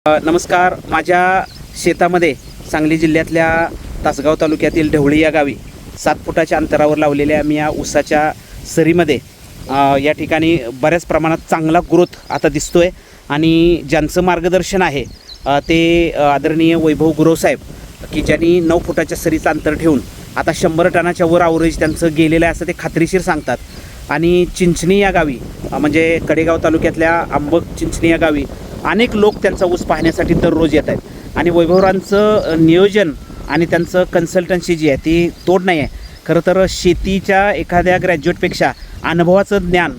नमस्कार. माझ्या शेतामध्ये सांगली जिल्ह्यातल्या तासगाव तालुक्यातील ढवळी या गावी 7 फुटाच्या अंतरावर लावलेल्या मी या ऊसाच्या सरीमध्ये या ठिकाणी बऱ्याच प्रमाणात चांगला ग्रोथ आता दिसतोय आणि ज्यांचं मार्गदर्शन आहे ते आदरणीय वैभव गुरवसाहेब की ज्यांनी 9 फुटाच्या सरीचं अंतर ठेवून आता 100 टनाच्या वर ॲव्हरेज त्यांचं गेलेलं आहे असं ते खात्रीशीर सांगतात. आणि चिंचणी या गावी म्हणजे कडेगाव तालुक्यातल्या आंबक चिंचणी या गावी अनेक लोक त्यांचा ऊस पाहण्यासाठी दररोज येत आहेत आणि वैभवरांचं नियोजन आणि त्यांचं कन्सल्टन्सी जी आहे ती तोड नाही आहे. खरं तर शेतीच्या एखाद्या ग्रॅज्युएटपेक्षा अनुभवाचं ज्ञान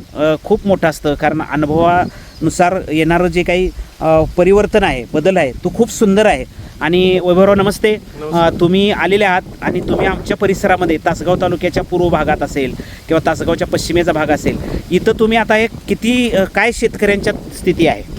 खूप मोठं असतं, कारण अनुभवानुसार येणारं जे काही परिवर्तन आहे, बदल आहे, तो खूप सुंदर आहे. आणि वैभवराव नमस्ते. तुम्ही आलेले आहात आणि तुम्ही आमच्या परिसरामध्ये तासगाव तालुक्याच्या पूर्व भागात असेल किंवा तासगावच्या पश्चिमेचा भाग असेल, इथं तुम्ही आता एक किती काय शेतकऱ्यांच्या स्थिती आहे?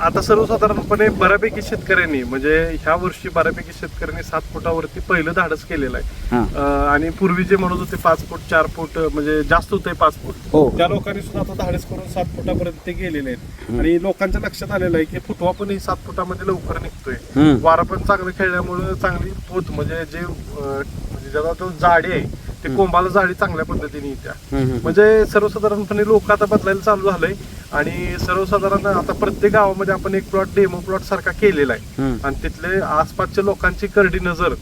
आता सर्वसाधारणपणे बऱ्यापैकी शेतकऱ्यांनी म्हणजे ह्या वर्षी बऱ्यापैकी शेतकऱ्यांनी 7 फुटावरती पहिलं धाडस केलेलं आहे. आणि पूर्वी जे म्हणत होते 5 फूट 4 फूट म्हणजे जास्त होते 5 फूट, त्या लोकांनी सुद्धा आता धाडस करून 7 फुटापर्यंत ते गेलेले आहेत. आणि लोकांच्या लक्षात आलेलं आहे की फुटवा पण ही 7 फुटामध्ये लवकर निघतोय. वारा पण चांगलं खेळल्यामुळे चांगली पोत म्हणजे जे म्हणजे ज्याचा तो जाडी आहे ते कोंबाला जाळी चांगल्या पद्धतीने येत्या. म्हणजे सर्वसाधारणपणे लोक आता बदलायला चालू झालंय आणि सर्वसाधारण आता प्रत्येक गावामध्ये आपण एक प्लॉट डेमो प्लॉट सारखा केलेला आहे आणि तिथले आसपासच्या लोकांची करडी नजर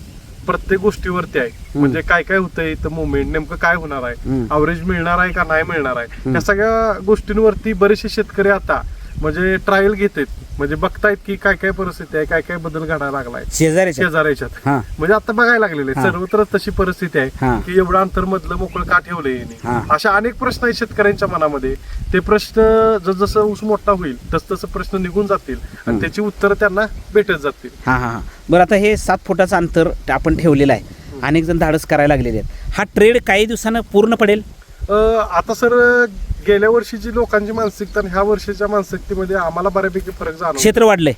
प्रत्येक गोष्टीवरती आहे. म्हणजे काय काय होतंय इथं मुवमेंट, नेमकं काय होणार आहे, अवरेज मिळणार आहे का नाही मिळणार आहे, या सगळ्या गोष्टींवरती बरेचसे शेतकरी आता म्हणजे ट्रायल घेतात, म्हणजे बघतायत की काय काय परिस्थिती आहे, काय काय बदल घडायला लागलाय शेजाऱ्याच्यात. म्हणजे आता बघायला लागलेले सर्वत्र तशी परिस्थिती आहे की एवढं अंतर मधलं मोकळं का ठेवलंय. अशा अनेक प्रश्न आहेत शेतकऱ्यांच्या मनामध्ये. ते प्रश्न जसं ऊस मोठा होईल तसं प्रश्न निघून जातील आणि त्याची उत्तरं त्यांना भेटत जातील. बरं, आता हे 7 फुटाचं अंतर आपण ठेवलेलं आहे, अनेक जण धाडस करायला लागलेले आहेत. हा ट्रेड काही दिवसानं पूर्ण पडेल? आता सर गेल्या वर्षीची लोकांची मानसिकता आणि ह्या वर्षीच्या मानसिकतेमध्ये आम्हाला बऱ्यापैकी फरक झाला. क्षेत्र वाढलंय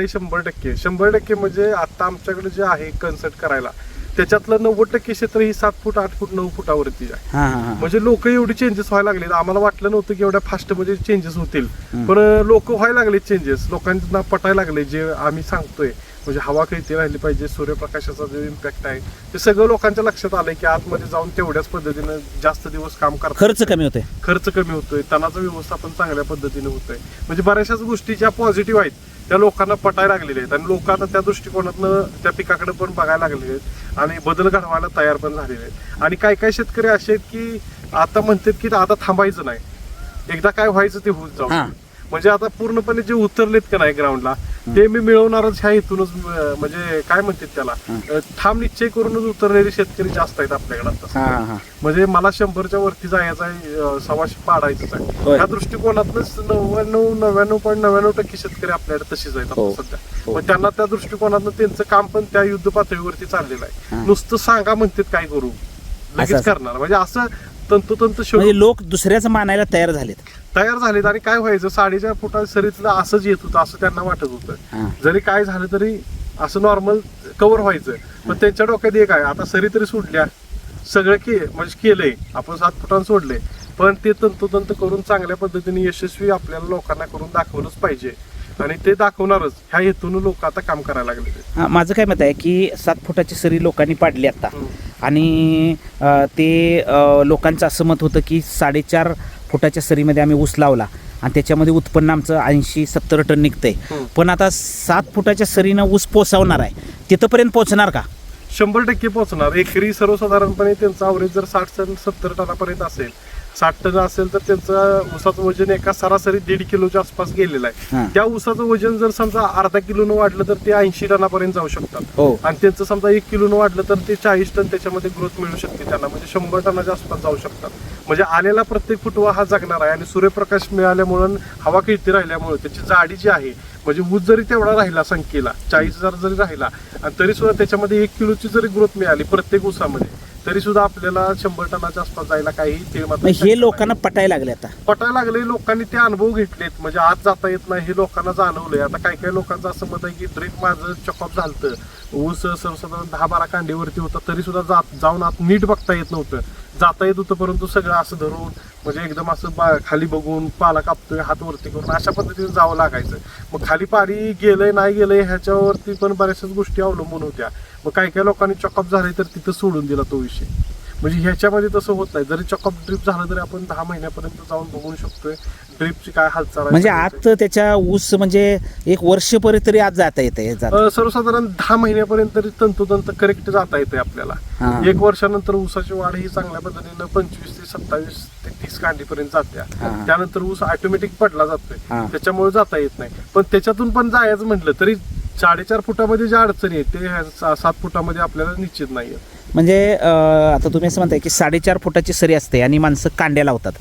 100% म्हणजे आता आमच्याकडे जे आहे कन्सल्ट करायला त्याच्यातलं 90% क्षेत्र ही 7 फूट 8 फूट 9 फुटावरती आहे. म्हणजे लोक एवढी चेंजेस व्हायला लागले. आम्हाला वाटलं नव्हतं की एवढ्या फास्ट मध्ये चेंजेस होतील, पण लोक व्हायला लागले चेंजेस. लोकांना पटायला लागले जे आम्ही सांगतोय. म्हणजे हवा खेळती राहिली पाहिजे, सूर्यप्रकाशाचा जो इम्पॅक्ट आहे ते सगळं लोकांच्या लक्षात आलंय की आतमध्ये जाऊन तेवढ्याच पद्धतीनं जास्त दिवस काम करतात. खर्च कमी होतोय, तणाचं व्यवस्थापन चांगल्या पद्धतीने होतंय. म्हणजे बऱ्याचशाच गोष्टी ज्या पॉझिटिव्ह आहेत त्या लोकांना पटायला लागलेल्या आहेत आणि लोक आता त्या दृष्टिकोनातनं त्या पिकाकडे पण बघायला लागलेले आहेत आणि बदल घडवायला तयार पण झालेले आहेत. आणि काही काही शेतकरी असे आहेत की आता म्हणतात की आता थांबायचं नाही, एकदा काय व्हायचं ते होत जाऊ. म्हणजे आता पूर्णपणे जे उतरलेत का नाही ग्राउंडला ते मी मिळवणारच ह्या हेतूनच, म्हणजे काय म्हणतात त्याला ठाम निश्चय करूनच उतरलेले शेतकरी जास्त आहेत आपल्याकडे आता. म्हणजे मला 100च्या वरती जायचं आहे, 125 पाडायचंच आहे. या दृष्टिकोनातच 99.99% शेतकरी आपल्याकडे तशीच आहेत आता सध्या. मग त्यांना त्या दृष्टिकोनातनं त्यांचं काम पण त्या युद्ध पातळीवरती चाललेलं आहे. नुसतं सांगा म्हणतात काय करू लगेच करणार, म्हणजे असं तंतोतंत लोक दुसऱ्याचं मानायला तयार झालेत. आणि काय व्हायचं 4.5 फुटा सरीतलं असंच येत होतं असं त्यांना वाटत होतं. जरी काय झालं तरी असं नॉर्मल कव्हर व्हायचं. पण त्यांच्या डोक्यात एक आहे आता सरी तरी सोडल्या सगळं म्हणजे केलंय आपण 7 फुटांना सोडले, पण ते तंतोतंत करून चांगल्या पद्धतीने यशस्वी आपल्याला लोकांना करून दाखवलंच पाहिजे आणि ते दाखवणारच ह्या हेतून लोक आता काम करायला लागले. माझं काय मत आहे की 7 फुटाची सरी लोकांनी पाडली आता आणि ते लोकांचं असं मत होतं की 4.5 फुटाच्या सरीमध्ये आम्ही ऊस लावला आणि त्याच्यामध्ये उत्पन्न आमचं 80-70 टन निघतंय. पण आता 7 फुटाच्या सरीनं ऊस पोचवणार आहे, तिथपर्यंत पोहोचणार का? 100% पोहोचणार. एकरी सर्वसाधारणपणे त्यांचा अवरेज जर 60-70 टनापर्यंत असेल, 60 टन असेल तर त्यांचं ऊसाचं वजन एका सरासरी 1.5 किलोच्या आसपास गेलेलं आहे. त्या ऊसाचं वजन जर समजा अर्धा किलोनं वाढलं तर ते 80 टनापर्यंत जाऊ शकतात. आणि त्यांचं समजा 1 किलोनं वाढलं तर ते 40 टन त्याच्यामध्ये ग्रोथ मिळू शकते त्यांना, म्हणजे 100 टनाच्या आसपास जाऊ शकतात. म्हणजे आलेला प्रत्येक फुटवा हा जगणार आहे आणि सूर्यप्रकाश मिळाल्यामुळे हवा खेळती राहिल्यामुळे त्याची जाडी जी आहे म्हणजे ऊस जरी तेवढा राहिला संख्येला 40,000 जरी राहिला आणि तरी सुद्धा त्याच्यामध्ये 1 किलोची जरी ग्रोथ मिळाली प्रत्येक ऊसामध्ये तरी सुद्धा आपल्याला 100 टनाच्या आसपास जायला काही हे लोकांना पटायला लागले. लोकांनी ते अनुभव घेतलेत, म्हणजे आज जाता येत नाही हे लोकांना जाणवलंय. आता काही काही लोकांचं असं मत आहे की ड्रीप माझं चॉकअप झालं, ऊस सर्वसाधारण 10-12 कांडीवरती होता तरी सुद्धा जाऊन आत नीट बघता येत नव्हतं. जाता येत होतं, परंतु सगळं असं धरून म्हणजे एकदम असं खाली बघून पाला कापतोय हात वरती करून अशा पद्धतीने जावं लागायचं. मग खाली पाणी गेलंय नाही गेलंय ह्याच्यावरती पण बऱ्याचशाच गोष्टी अवलंबून होत्या. मग काही लोकांनी चॉकअप झाले तर तिथं सोडून दिला तो विषय. म्हणजे ह्याच्यामध्ये तसं होत नाही, जरी चॉकअप ड्रिप झालं तरी आपण 10 महिन्यापर्यंत जाऊन बघू शकतोय ड्रिपची काय हालचाल आहे. म्हणजे आत त्याच्या ऊस म्हणजे एक वर्षपर्यंत तरी आत जाता येते. सर्वसाधारण 10 महिन्यापर्यंत तरी तंतोतंत करेक्ट जाता येते आपल्याला. हा. 1 वर्षानंतर ऊसाची वाढ ही चांगल्या पद्धतीनं 25 ते 27 ते 30 कांडीपर्यंत जात्या. त्यानंतर ऊस ऑटोमॅटिक पडला जातोय, त्याच्यामुळे जाता येत नाही. पण त्याच्यातून पण जायचं म्हटलं तरी 4.5 फुटामध्ये ज्या अडचणी आहेत ते 7 फुटामध्ये आपल्याला निश्चित नाही. म्हणजे आता तुम्ही असं म्हणताय की 4.5 फुटाची सरी असते आणि माणसं कांड्या लावतात.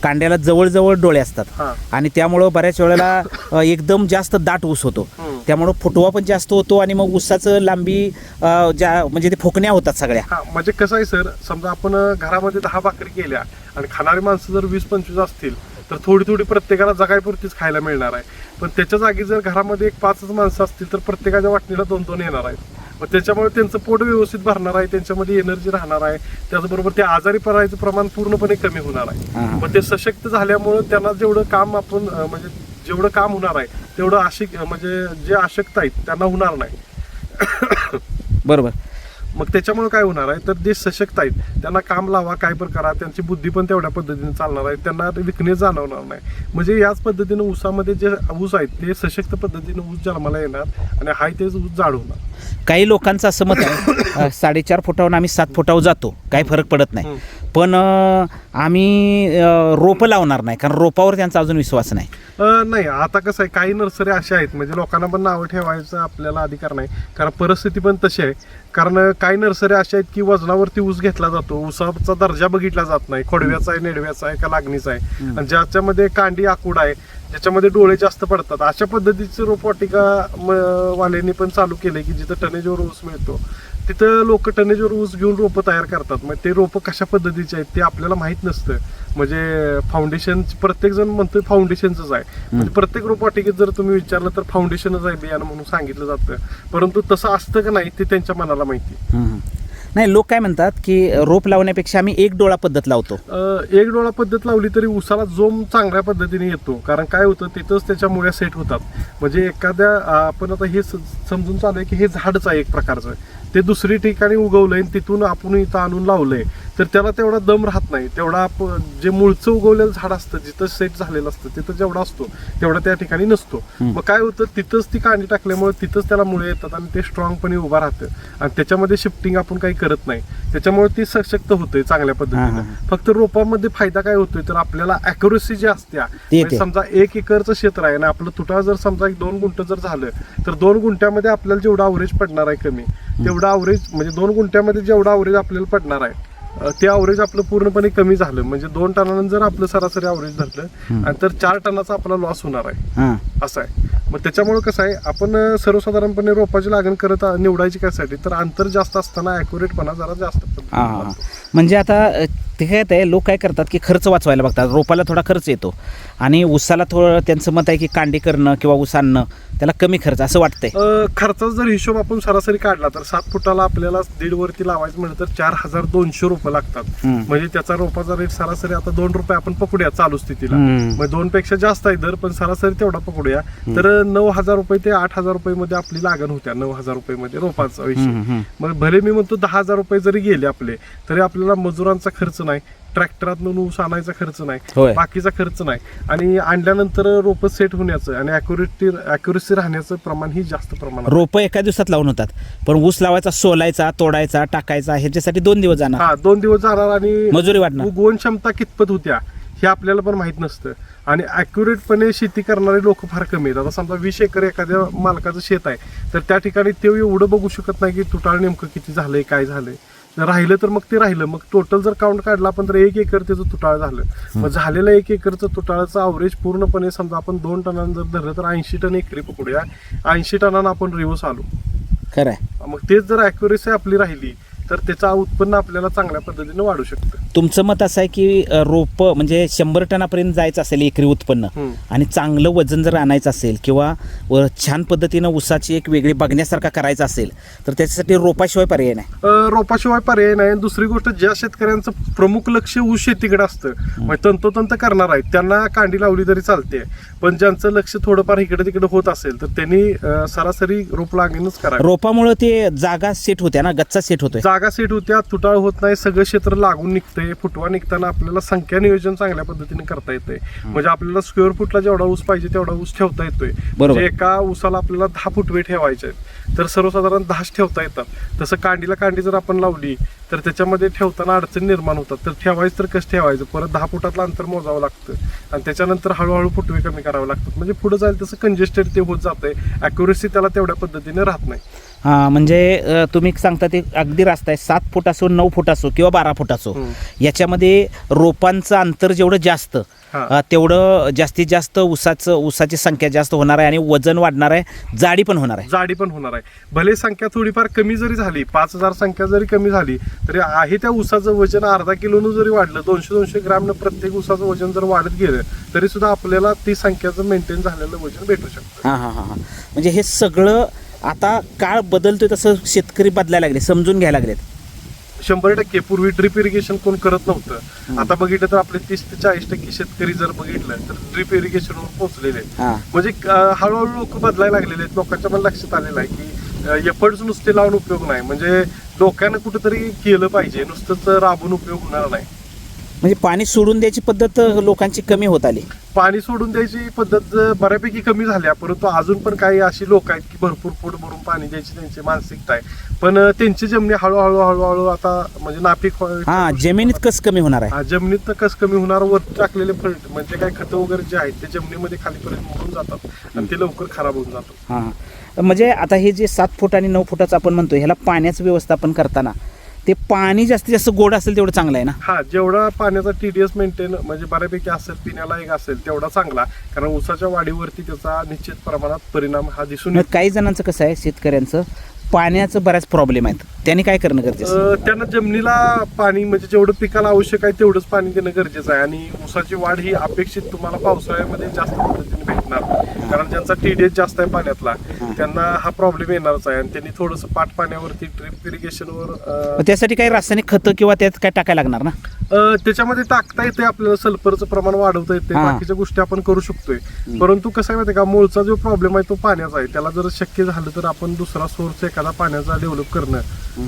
कांड्याला जवळ डोळे असतात आणि त्यामुळं बऱ्याच वेळेला एकदम जास्त दाट ऊस होतो. त्यामुळं फुटवा पण जास्त होतो आणि मग ऊसाचं लांबी म्हणजे ते फुकण्या होतात सगळ्या. म्हणजे कसं आहे सर, समजा आपण घरामध्ये 10 भाकरी केल्या आणि खाणारी माणसं जर 20-25 असतील तर थोडी प्रत्येकाला जगायपुरतीच खायला मिळणार आहे. पण त्याच्या जागी जर घरामध्ये 5च माणसं असतील तर प्रत्येकाच्या वाटणीला 2-2 येणार आहेत. मग त्याच्यामुळे त्यांचं पोट व्यवस्थित भरणार आहे, त्यांच्यामध्ये एनर्जी राहणार आहे. त्याचबरोबर ते आजारी पडायचं प्रमाण पूर्णपणे कमी होणार आहे. मग ते सशक्त झाल्यामुळं त्यांना जेवढं काम आपण म्हणजे जेवढं काम होणार आहे तेवढं म्हणजे जे अशक्त आहेत त्यांना होणार नाही. बरोबर. मग त्याच्यामुळे काय होणार आहे तर जे सशक्त आहेत त्यांना काम लावा, काय पण करा, त्यांची बुद्धी पण तेवढ्या पद्धतीने चालणार आहे, त्यांना विकनेस जाणवणार नाही. म्हणजे याच पद्धतीने ऊसामध्ये जे ऊस आहेत ते सशक्त पद्धतीने ऊस जन्माला येणार आणि हाय तेच ऊस जाड होणार. काही लोकांचं असं मत आहे 4.5 फुटावरून आम्ही 7 फुटावर जातो, काही फरक पडत नाही, पण आम्ही रोपं लावणार नाही कारण रोपावर त्यांचा अजून विश्वास नाही. नाही, आता कसं आहे काही नर्सरी अशा आहेत म्हणजे लोकांना पण नावं ठेवायचं आपल्याला अधिकार नाही, कारण परिस्थिती पण तशी आहे. कारण काही नर्सरी अशा आहेत की वजनावरती ऊस घेतला जातो, ऊसाचा दर्जा बघितला जात नाही, खोडव्याचा आहे, नेडव्याचा आहे का लागणीचा आहे, आणि ज्याच्यामध्ये कांडी आकुड आहे, ज्याच्यामध्ये डोळे जास्त पडतात, अशा पद्धतीचे रोपवाटिका वाल्यांनी पण चालू केले की जिथं टनेजवर ऊस मिळतो तिथं लोक टनेजवर ऊस घेऊन रोपं तयार करतात. मग ते रोपं कशा पद्धतीचे आहेत ते आपल्याला माहीत नसतं. म्हणजे फाउंडेशन प्रत्येक जण म्हणतो फाउंडेशनच आहे, म्हणजे प्रत्येक रोपवाटिकेत जर तुम्ही विचारलं तर फाउंडेशनच आहे बियाणं म्हणून सांगितलं जातं, परंतु तसं असतं का नाही ते त्यांच्या मनाला माहिती. नाही, लोक काय म्हणतात की रोप लावण्यापेक्षा आम्ही एक डोळा पद्धत लावतो. एक डोळा पद्धत लावली तरी ऊसाला जोम चांगल्या पद्धतीने येतो, कारण काय होतं तिथंच त्याच्या मुळ्या सेट होतात. म्हणजे एखाद्या आपण आता हे समजून चालू आहे की हे झाडच आहे एक प्रकारचं, ते दुसरी ठिकाणी उगवलंय तिथून आपण इथं आणून लावलंय तर त्याला तेवढा दम राहत नाही. तेवढा जे मूळचं उगवलेलं झाड असतं जिथं सेट झालेलं असतं तिथं जेवढा असतो तेवढा त्या ठिकाणी नसतो. मग काय होतं तिथंच ती कांडी टाकल्यामुळे तिथंच त्याला मुळे येतात आणि ते स्ट्रॉंगपणे उभा राहतं आणि त्याच्यामध्ये शिफ्टिंग आपण काही करत नाही, त्याच्यामुळे ती सशक्त होते चांगल्या पद्धतीने. फक्त रोपामध्ये फायदा काय होतोय तर आपल्याला अॅक्युरेसी जी असते, म्हणजे समजा 1 एकरचं क्षेत्र आहे आणि आपलं तुटाळ जर समजा 2 गुंठ जर झालं तर 2 गुंठ्यामध्ये आपल्याला जेवढं अवरेज पडणार आहे कमी तेवढं अवरेज म्हणजे 2 गुंठ्यामध्ये जेवढं अवरेज आपल्याला पडणार आहे ते अवरेज आपलं पूर्णपणे कमी झालं. म्हणजे 2 टनानं जर आपलं सरासरी अवरेज धरलं आणि तर 4 टनाचा आपला लॉस होणार आहे असं आहे. मग त्याच्यामुळे कसं आहे आपण सर्वसाधारणपणे रोपाची लागण करत निवडायची कशासाठी तर अंतर जास्त असताना ॲक्युरेटपणा जरा जास्त. म्हणजे आता ते काय आहे लोक काय करतात की खर्च वाचवायला बघतात, रोपाला थोडा खर्च येतो आणि ऊसाला थोडं त्यांचं मत आहे की कांडी करणं किंवा ऊस आणणं त्याला कमी खर्च असं वाटतंय. खर्चाचा जर हिशोब आपण सरासरी काढला तर 7 फुटाला आपल्याला 1.5 वरती लावायचं म्हटलं तर 4,200 रुपये लागतात. म्हणजे त्याचा रोपाचा रेट सरासरी आता 2 रुपये आपण पकडूया चालू स्थितीला, मग 2 पेक्षा जास्त आहे दर पण सरासरी तेवढा पकडूया तर 9,000 रुपये ते 8,000 रुपये मध्ये आपली लागण होत्या. 9,000 रुपये मध्ये रोपाचा विषय. मग भले मी म्हणतो 10,000 रुपये जरी गेले आपले तरी आपल्याला मजुरांचा खर्च नाही, ट्रॅक्टरातून ऊस आणायचा खर्च नाही, बाकीचा खर्च नाही आणि आणल्यानंतर रोप सेट होण्याचं आणि अॅक्युरेसी राहण्याचं प्रमाण ही जास्त प्रमाणात. रोप एका दिवसात लावून होतात पण ऊस लावायचा, सोलायचा, तोडायचा, टाकायचा ह्याच्यासाठी 2 दिवस जाणार. 2 दिवस जाणार आणि मजुरी वाढणार. उगवण क्षमता कितपत होत्या हे आपल्याला पण माहित नसतं आणि ॲक्युरेटपणे शेती करणारे लोक फार कमी आहेत. आता समजा 20 एकर एखाद्या मालकाचं शेत आहे तर त्या ठिकाणी ते एवढं बघू शकत नाही की तुटाळ नेमकं किती झालंय काय झालंय. राहिलं तर मग ते राहिलं, मग टोटल जर काउंट काढला आपण तर 1 एकर त्याचं तुटाळ झालं. मग झालेलं 1 एकरचं तुटाळाचं अवरेज पूर्णपणे समजा आपण 2 टनानं जर धरलं तर 80 टन एकरी पकडूया. 80 टनानं आपण रिवर्स आलो. खरं आहे. मग तेच जर अॅक्युरेसी आपली राहिली तर त्याचं उत्पन्न आपल्याला चांगल्या पद्धतीने वाढू शकतं. तुमचं मत असं आहे की रोप म्हणजे 100 टनापर्यंत जायचं असेल एकरी उत्पन्न आणि चांगलं वजन जर आणायचं असेल किंवा छान पद्धतीनं ऊसाची एक वेगळी बघण्यासारखा करायचा असेल तर त्याच्यासाठी रोपाशिवाय पर्याय नाही. रोपाशिवाय पर्याय नाही. दुसरी गोष्ट, ज्या शेतकऱ्यांचं प्रमुख लक्ष ऊस शेतीकडे असतं, म्हणजे तंतोतंत करणार आहेत, त्यांना कांडी लावली तरी चालते. पण ज्यांचं लक्ष थोडंफार इकडे तिकडे होत असेल तर त्यांनी सरासरी रोप लागणच करावं. रोपामुळे ते जागा सेट होत्या ना, गच्चा सेट होतोय, जागा सेट होत्या, तुटाळ होत नाही, सगळं क्षेत्र लागून निघतंय. फुटवा निघताना आपल्याला संख्या नियोजन चांगल्या पद्धतीने करता येतंय. म्हणजे आपल्याला स्क्वेअर फुटला जेवढा ऊस पाहिजे तेवढा ऊस ठेवता येतोय. म्हणजे एका ऊसाला आपल्याला 10 फुटवे ठेवायचे आहेत तर सर्वसाधारण 10च ठेवता येतात. तसं कांडीला कांडी जर आपण लावली तर त्याच्यामध्ये ठेवताना अडचणी निर्माण होतात. तर ठेवायचं तर कसं ठेवायचं, परत 10 फुटातलं अंतर मोजावं लागतं आणि त्याच्यानंतर हळूहळू फुटवे कमी करावे लागतात. म्हणजे पुढे जाईल तसं कंजेस्टेड ते होत जातंय, ॲक्युरेसी त्याला तेवढ्या पद्धतीने राहत नाही. हां, म्हणजे तुम्ही सांगता ते अगदी रास्ता आहे, 7 फूट असो, 9 फूट असो किंवा 12 फूट असो, याच्यामध्ये रोपांचं अंतर जेवढं जास्त तेवढं जास्तीत जास्त ऊसाची संख्या जास्त होणार आहे आणि वजन वाढणार आहे, जाडी पण होणार आहे. भले संख्या थोडीफार कमी जरी झाली, 5000 संख्या जरी कमी झाली तरी आहे त्या ऊसाचं वजन अर्धा किलोनं जरी वाढलं, 200-200 ग्रॅमनं प्रत्येक ऊसाचं वजन जर वाढत गेलं तरी सुद्धा आपल्याला ती संख्याचं मेंटेन झालेलं वजन भेटू शकतं. हां. म्हणजे हे सगळं आता काळ बदलतोय तसं शेतकरी बदलायला लागले, समजून घ्यायला लागलेत. 100%. पूर्वी ड्रिप इरिगेशन कोण करत नव्हतं. आता बघितलं तर आपले 30 ते 40% शेतकरी जर बघितलं तर ड्रिप इरिगेशनवर पोहोचलेले आहेत. म्हणजे हळूहळू लोक बदलायला लागलेले आहेत. लोकांच्या पण लक्षात आलेलं आहे की एफर्ट्स नुसते लावून उपयोग नाही, म्हणजे डोक्यानं कुठेतरी केलं पाहिजे, नुसतंच राबून उपयोग होणार नाही. म्हणजे पाणी सोडून द्यायची पद्धत लोकांची कमी होत आली. पाणी सोडून द्यायची पद्धत बऱ्यापैकी कमी झाली, परंतु अजून पण काही अशी लोक आहेत की भरपूर पोट भरून पाणी द्यायची त्यांची मानसिकता आहे. पण त्यांची जमिनी हळूहळू आता म्हणजे नापीक जमिनीत कस कमी होणार आहे. जमिनीत कस कमी होणार, वर टाकलेले फळ म्हणजे काय खतं वगैरे जे आहेत ते जमिनीमध्ये खालीपर्यंत मुरून जातात आणि ते लवकर खराब होऊन जातात. हां, म्हणजे आता हे जे 7 फूट आणि 9 फुटाचं आपण म्हणतो, ह्याला पाण्याचं व्यवस्थापन करताना ते पाणी जास्तीत जास्त गोड असेल तेवढं चांगलं आहे ना. हा, जेवढा पाण्याचा TDS मेंटेन म्हणजे बऱ्यापैकी असेल, पिण्याला एक असेल तेवढा चांगला, कारण ऊसाच्या वाढीवरती त्याचा निश्चित प्रमाणात परिणाम हा दिसून येतो. काही जणांचं कसं आहे, शेतकऱ्यांचं पाण्याचं बऱ्याच प्रॉब्लेम आहेत, त्यांनी काय करणं गरजेचं? त्यांना जमिनीला पाणी म्हणजे जेवढं पिकाला आवश्यक आहे तेवढंच पाणी देणं गरजेचं आहे. आणि ऊसाची वाढ ही अपेक्षित तुम्हाला पावसाळ्यामध्ये जास्त पद्धतीने भेटणार, कारण ज्यांचा TDS जास्त आहे पाण्यातला त्यांना हा प्रॉब्लेम येणारच आहे. आणि त्यांनी थोडंसं पाट पाण्यावरती ड्रिप इरिगेशनवर त्यासाठी काही रासायनिक खतं किंवा त्यात काय टाकायला लागणार ना? त्याच्यामध्ये टाकता येते, आपल्याला सल्फरचं प्रमाण वाढवता येते, बाकीच्या गोष्टी आपण करू शकतोय. परंतु कसं आहे माहिती का, मूळचा जो प्रॉब्लेम आहे तो पाण्याचा आहे. त्याला जर शक्य झालं तर आपण दुसरा सोर्स एखादा पाण्याचा डेव्हलप करणं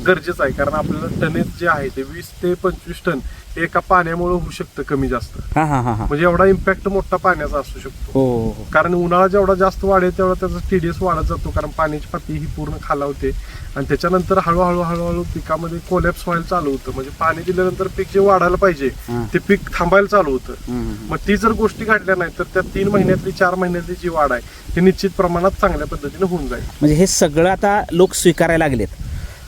गरजेचं आहे, कारण आपल्याला टनेज जे आहे ते 20 ते 25 टन एका पाण्यामुळे होऊ शकतं कमी जास्त. म्हणजे एवढा इम्पॅक्ट मोठा पाण्याचा असू शकतो. कारण उन्हाळा जेवढा जास्त वाढेल तेवढा त्याचा TDS वाढत जातो, कारण पाण्याची पातळी ही पूर्ण खालावते आणि त्याच्यानंतर हळूहळू पिकामध्ये कोलॅप्स व्हायला चालू होतं. म्हणजे पाणी दिल्यानंतर पीक जे वाढायला पाहिजे ते पीक थांबायला चालू होतं. मग ती जर गोष्टी घडल्या नाही तर त्या 3 महिन्यातली 4 महिन्यातली जी वाढ आहे ती निश्चित प्रमाणात चांगल्या पद्धतीने होऊन जाईल. म्हणजे हे सगळं आता लोक स्वीकारायला लागलेत,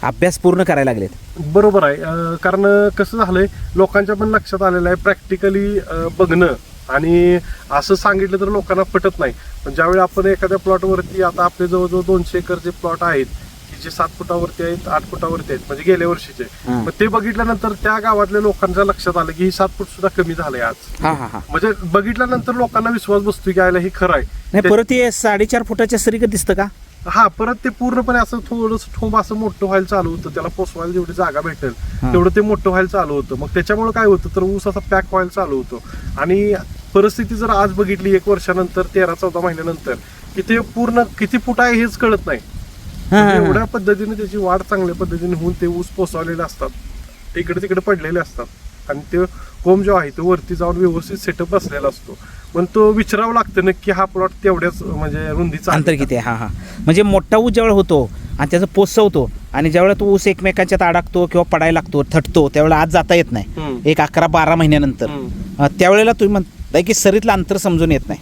अभ्यास पूर्ण करायला लागलेत. बरोबर आहे. कारण कसं झालंय, लोकांच्या पण लक्षात आलेलं आहे प्रॅक्टिकली बघणं आणि असं सांगितलं तर लोकांना पटत नाही. पण ज्यावेळी आपण एखाद्या प्लॉटवरती, आता आपले जवळजवळ 200 एकरचे प्लॉट आहेत की जे 7 फुटावरती आहेत, 8 फुटावरती आहेत, म्हणजे गेल्या वर्षीचे, पण ते बघितल्यानंतर त्या गावातल्या लोकांच्या लक्षात आलं की ही 7 फूट सुद्धा कमी झालंय आज. म्हणजे बघितल्यानंतर लोकांना विश्वास बसतो की आयला हे खरं आहे. परत ते 4.5 फुटाच्या सरीक दिसतं का? हा, परत ते पूर्णपणे असं थोडंसं ठोंब असं मोठं व्हायला चालू होतं. त्याला पोसवायला जेवढी जागा भेटेल तेवढं ते मोठं व्हायला चालू होतं. मग त्याच्यामुळे काय होतं तर ऊस असा पॅक व्हायला चालू होतो. आणि परिस्थिती जर आज बघितली 1 वर्षानंतर, 13-14 महिन्यानंतर, की ते पूर्ण किती फूट आहे हेच कळत नाही. एवढ्या पद्धतीने त्याची वाढ चांगल्या पद्धतीने होऊन ते ऊस पोसवलेले असतात, इकडे तिकडे पडलेले असतात आणि ते कोंब जो आहे तो वरती जाऊन व्यवस्थित सेटअप बसलेला असतो. पण तो विचारावं लागतं नक्की हा प्लॉट तेवढ्याच म्हणजे रुंदीचा अंतर किती आहे. म्हणजे मोठा ऊस ज्यावेळेला होतो आणि त्याचं पोसवतो आणि ज्यावेळेला तो ऊस एकमेकांच्यात अडकतो किंवा पडायला लागतो, थटतो, त्यावेळेला आज जाता येत नाही. एक 11-12 महिन्यानंतर त्यावेळेला तुम्ही म्हणताय की सरीतलं अंतर समजून येत नाही.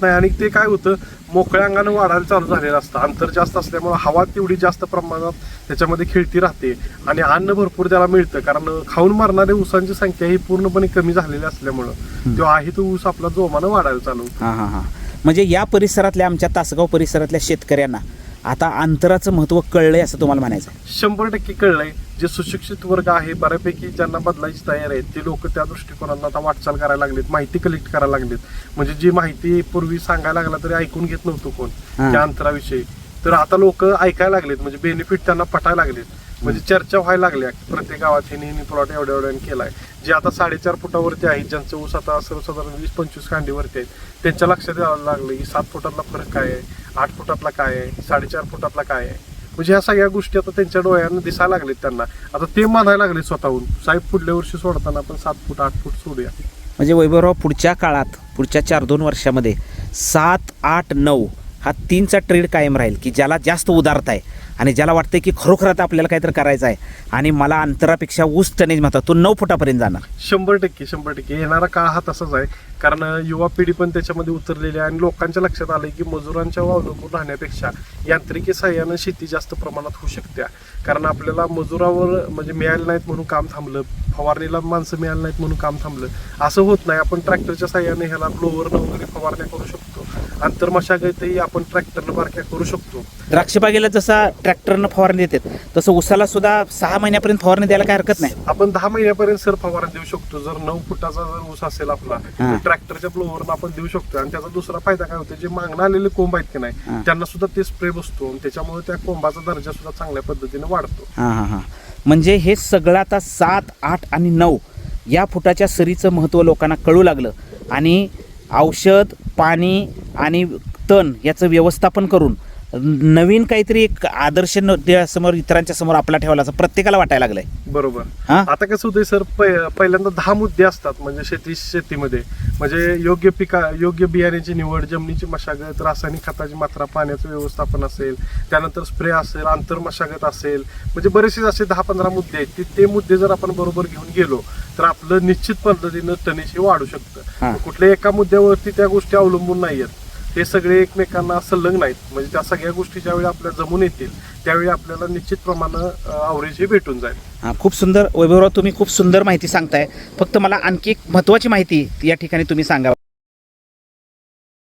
आणि ते काय होतं, मोकळ्या अंगानं वाढायला चालू झालेलं असतं. अंतर जास्त असल्यामुळे हवा तेवढी जास्त प्रमाणात त्याच्यामध्ये खेळती राहते आणि अन्न भरपूर त्याला मिळतं. कारण खाऊन मारणाऱ्या ऊसांची संख्या ही पूर्णपणे कमी झालेली असल्यामुळं तो आहे तो ऊस आपला जोमानं वाढायला चालू होतो. म्हणजे या परिसरातल्या, आमच्या तासगाव परिसरातल्या शेतकऱ्यांना आता अंतराचं महत्त्व कळलंय असं तुम्हाला म्हणायचं आहे? 100% कळलंय. जे सुशिक्षित वर्ग आहे बऱ्यापैकी ज्यांना बदलायची तयारी आहे ते लोक त्या दृष्टिकोनात आता वाटचाल करायला लागलेत, माहिती कलेक्ट करायला लागलेत. म्हणजे जी माहिती पूर्वी सांगायला लागला तरी ऐकून घेत नव्हतं कोण त्या अंतराविषयी, तर आता लोक ऐकायला लागलेत. म्हणजे बेनिफिट त्यांना पटायला लागलेत. म्हणजे चर्चा व्हायला लागल्या प्रत्येक गावात हिनी प्लॉट एवढ्या एवढ्याने केलाय. जे आता 4.5 फुटावरती आहेत, ज्यांचं ऊस आता सर्वसाधारण 20-25 कांडीवरती आहेत, त्यांच्या लक्षात यायला लागलं की 7 फुटातला फरक काय आहे, 8 फुटातला काय आहे, 4.5 फुटातला काय आहे. म्हणजे ह्या सगळ्या गोष्टी आता त्यांच्या डोळ्यांना दिसायला लागलेत त्यांना. आता ते म्हणायला लागले स्वतःहून, साहेब पुढल्या वर्षी सोडताना आपण 7 फूट 8 फूट सोडूया. म्हणजे वैभवराव पुढच्या काळात पुढच्या 4-2 वर्षामध्ये 7, 8, 9 हा 3चा ट्रेड कायम राहील, की ज्याला जास्त उदारत आहे आणि ज्याला वाटतंय की खरोखर आता आपल्याला काहीतरी करायचं आहे आणि मला अंतरापेक्षा ऊस टनेज म्हणतात तो 9 फुटापर्यंत जाणार. 100% येणारा काळ हा तसाच आहे. कारण युवा पिढी पण त्याच्यामध्ये उतरलेली आहे आणि लोकांच्या लक्षात आलंय की मजुरांच्या अवलंबून राहण्यापेक्षा यांत्रिकी सहाय्यानं शेती जास्त प्रमाणात होऊ शकते. कारण आपल्याला मजुरावर म्हणजे मिळाले नाहीत म्हणून काम थांबलं, फवारणीला माणसं मिळाली नाहीत म्हणून काम थांबलं, असं होत नाही. आपण ट्रॅक्टरच्या सहाय्याने ह्याला ब्लोअरनं वगैरे फवारण्या करू शकतो. आंतरमशागतही आपण ट्रॅक्टरनं बारक्या करू शकतो. द्राक्ष बागेला जसा ट्रॅक्टरनं फवारणी देतात तसं उसाला सुद्धा 6 महिन्यापर्यंत फवारणी द्यायला काय हरकत नाही. आपण 10 महिन्यापर्यंत सर फवारणी देऊ शकतो. जर 9 फुटाचा जर ऊस असेल आपला तर ट्रॅक्टरच्या ब्लोअरनं आपण देऊ शकतो. आणि त्याचा दुसरा फायदा काय होतो, जे मागणं आलेले कोंब आहेत की नाही त्यांना सुद्धा ते स्प्रे बसतो आणि त्याच्यामुळे त्या कोंबाचा दर्जा सुद्धा चांगल्या पद्धतीने वाढतो. हां. म्हणजे हे सगळं आता 7, 8 आणि 9 या फुटाच्या सरीचं महत्त्व लोकांना कळू लागलं आणि औषध, पाणी आणि तण याचं व्यवस्थापन करून नवीन काहीतरी एक आदर्श समोर इतरांच्या समोर आपला ठेवला असं प्रत्येकाला वाटायला लागलंय. बरोबर. हा? आता कसं होतंय सर, पहिल्यांदा 10 मुद्दे असतात म्हणजे शेतीमध्ये. म्हणजे योग्य बियाण्याची निवड, जमिनीची मशागत, रासायनिक खताची मात्रा, पाण्याचं व्यवस्थापन असेल, त्यानंतर स्प्रे असेल, आंतर मशागत असेल, म्हणजे बरेचसे असे 10-15 मुद्दे आहेत. ते मुद्दे जर आपण बरोबर घेऊन गेलो तर आपलं निश्चित पद्धतीनं टनेज हे वाढू शकतं. कुठल्या एका मुद्द्यावरती त्या गोष्टी अवलंबून नाही आहेत, हे सगळे एकमेकांना संलग्न आहेत. म्हणजे त्या सगळ्या गोष्टी ज्यावेळी आपल्या जमून येतील त्यावेळी आपल्याला निश्चित प्रमाणे अवरेज हे भेटून जाईल. हां, खूप सुंदर वैभवराव, तुम्ही खूप सुंदर माहिती सांगताय. फक्त मला आणखी एक महत्त्वाची माहिती या ठिकाणी तुम्ही सांगा.